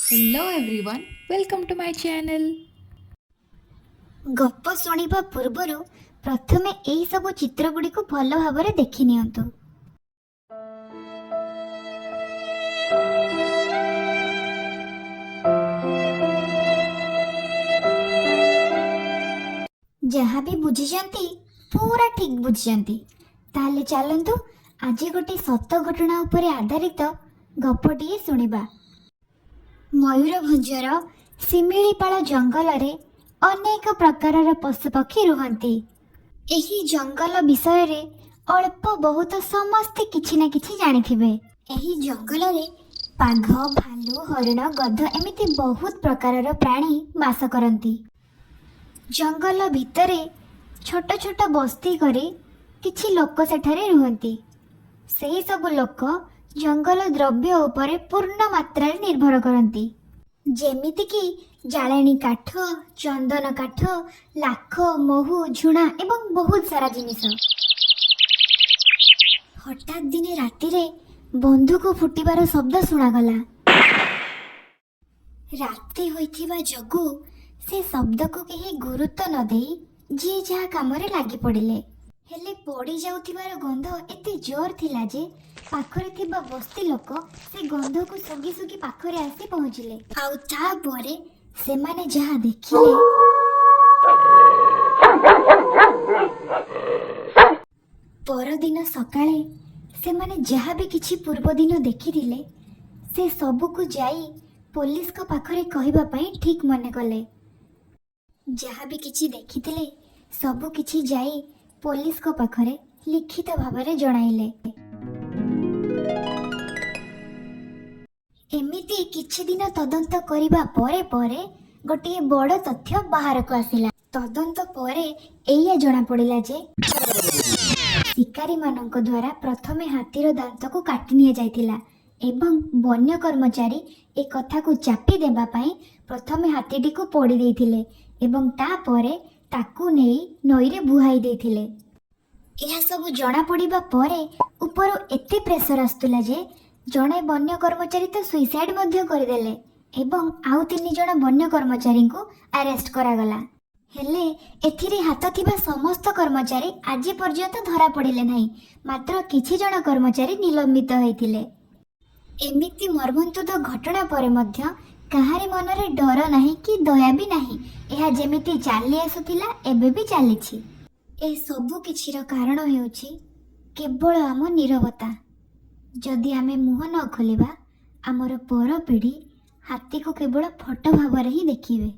Hello everyone, welcome to my channel. ଗପ ଶୁଣିବା ପୂର୍ବରୁ ପ୍ରଥମେ ଏହି ସବୁ ଚିତ୍ର ଗୁଡ଼ିକୁ ଭଲ ଭାବରେ ଦେଖି ନିଅନ୍ତୁ। ଯାହା ବି ବୁଝିଛନ୍ତି ପୁରା ଠିକ୍ ବୁଝିଛନ୍ତି। ତାହେଲେ ଚାଲନ୍ତୁ ଆଜି ଗୋଟେ ସତ ଘଟଣା ଉପରେ ଆଧାରିତ ଗପଟିଏ ଶୁଣିବା। ମୟୂରଭଞ୍ଜର ଶିମିଳିପାଳ ଜଙ୍ଗଲରେ ଅନେକ ପ୍ରକାରର ପଶୁପକ୍ଷୀ ରୁହନ୍ତି। ଏହି ଜଙ୍ଗଲ ବିଷୟରେ ଅଳ୍ପ ବହୁତ ସମସ୍ତେ କିଛି ନା କିଛି ଜାଣିଥିବେ। ଏହି ଜଙ୍ଗଲରେ ବାଘ, ଭାଲୁ, ହରିଣ, ଗଧ ଏମିତି ବହୁତ ପ୍ରକାରର ପ୍ରାଣୀ ବାସ କରନ୍ତି। ଜଙ୍ଗଲ ଭିତରେ ଛୋଟ ଛୋଟ ବସ୍ତି କରି କିଛି ଲୋକ ସେଠାରେ ରୁହନ୍ତି। ସେହି ସବୁ ଲୋକ ଜଙ୍ଗଲ ଦ୍ରବ୍ୟ ଉପରେ ପୂର୍ଣ୍ଣ ମାତ୍ରାରେ ନିର୍ଭର କରନ୍ତି, ଯେମିତିକି ଜାଳେଣୀ କାଠ, ଚନ୍ଦନ କାଠ, ଲାଖ, ମହୁ, ଝୁଣା ଏବଂ ବହୁତ ସାରା ଜିନିଷ। ହଠାତ୍ ଦିନେ ରାତିରେ ବନ୍ଧୁକ ଫୁଟିବାର ଶବ୍ଦ ଶୁଣାଗଲା। ରାତି ହୋଇଥିବା ଯୋଗୁଁ ସେ ଶବ୍ଦକୁ କେହି ଗୁରୁତ୍ୱ ନ ଦେଇ ଯିଏ ଯାହା କାମରେ ଲାଗି ପଡ଼ିଲେ। ହେଲେ ପଡ଼ି ଯାଉଥିବାର ଗନ୍ଧ ଏତେ ଜୋର ଥିଲା ଯେ ପାଖରେ ଥିବା ବସ୍ତି ଲୋକ ସେ ଗନ୍ଧକୁ ସୁଙ୍ଗି ସୁଙ୍ଗି ପାଖରେ ଆସି ପହଞ୍ଚିଲେ। ଆଉ ତାପରେ ସେମାନେ ଯାହା ଦେଖିଲେ, ପରଦିନ ସକାଳେ ସେମାନେ ଯାହା ବି କିଛି ପୂର୍ବଦିନ ଦେଖିଥିଲେ ସେ ସବୁକୁ ଯାଇ ପୋଲିସଙ୍କ ପାଖରେ କହିବା ପାଇଁ ଠିକ୍ ମନେ କଲେ। ଯାହା ବି କିଛି ଦେଖିଥିଲେ ସବୁ କିଛି ଯାଇ ପୋଲିସଙ୍କ ପାଖରେ ଲିଖିତ ଭାବରେ ଜଣାଇଲେ। ଏମିତି କିଛି ଦିନ ତଦନ୍ତ କରିବା ପରେ ପରେ ଗୋଟିଏ ବଡ଼ ତଥ୍ୟ ବାହାରକୁ ଆସିଲା। ତଦନ୍ତ ପରେ ଏଇଆ ଜଣାପଡ଼ିଲା ଯେ ଶିକାରୀମାନଙ୍କ ଦ୍ୱାରା ପ୍ରଥମେ ହାତୀର ଦାନ୍ତକୁ କାଟି ନିଆଯାଇଥିଲା ଏବଂ ବନ୍ୟ କର୍ମଚାରୀ ଏ କଥାକୁ ଚାପି ଦେବା ପାଇଁ ପ୍ରଥମେ ହାତୀଟିକୁ ପୋଡ଼ି ଦେଇଥିଲେ ଏବଂ ତାପରେ ତାକୁ ନେଇ ନଈରେ ବୁହାଇ ଦେଇଥିଲେ। ଏହା ସବୁ ଜଣାପଡ଼ିବା ପରେ ଉପରୁ ଏତେ ପ୍ରେସର ଆସୁଥିଲା ଯେ ଜଣେ ବନ୍ୟ କର୍ମଚାରୀ ତ ସୁଇସାଇଡ୍ ମଧ୍ୟ କରିଦେଲେ ଏବଂ ଆଉ 3 ଜଣ ବନ୍ୟ କର୍ମଚାରୀଙ୍କୁ ଆରେଷ୍ଟ କରାଗଲା। ହେଲେ ଏଥିରେ ହାତ ଥିବା ସମସ୍ତ କର୍ମଚାରୀ ଆଜି ପର୍ଯ୍ୟନ୍ତ ଧରା ପଡ଼ିଲେ ନାହିଁ, ମାତ୍ର କିଛି ଜଣ କର୍ମଚାରୀ ନିଲମ୍ବିତ ହୋଇଥିଲେ। ଏମିତି ମର୍ମନ୍ତୁଦ ଘଟଣା ପରେ ମଧ୍ୟ କାହାରି ମନରେ ଡର ନାହିଁ କି ଦୟା ବି ନାହିଁ। ଏହା ଯେମିତି ଚାଲି ଆସୁଥିଲା ଏବେ ବି ଚାଲିଛି। ଏ ସବୁ କିଛିର କାରଣ ହେଉଛି କେବଳ ଆମ ନୀରବତା। ଯଦି ଆମେ ମୁହଁ ନ ଖୋଲିବା ଆମର ପର ପିଢ଼ି ହାତୀକୁ କେବଳ ଫଟୋ ଭାବରେ ହିଁ ଦେଖିବେ।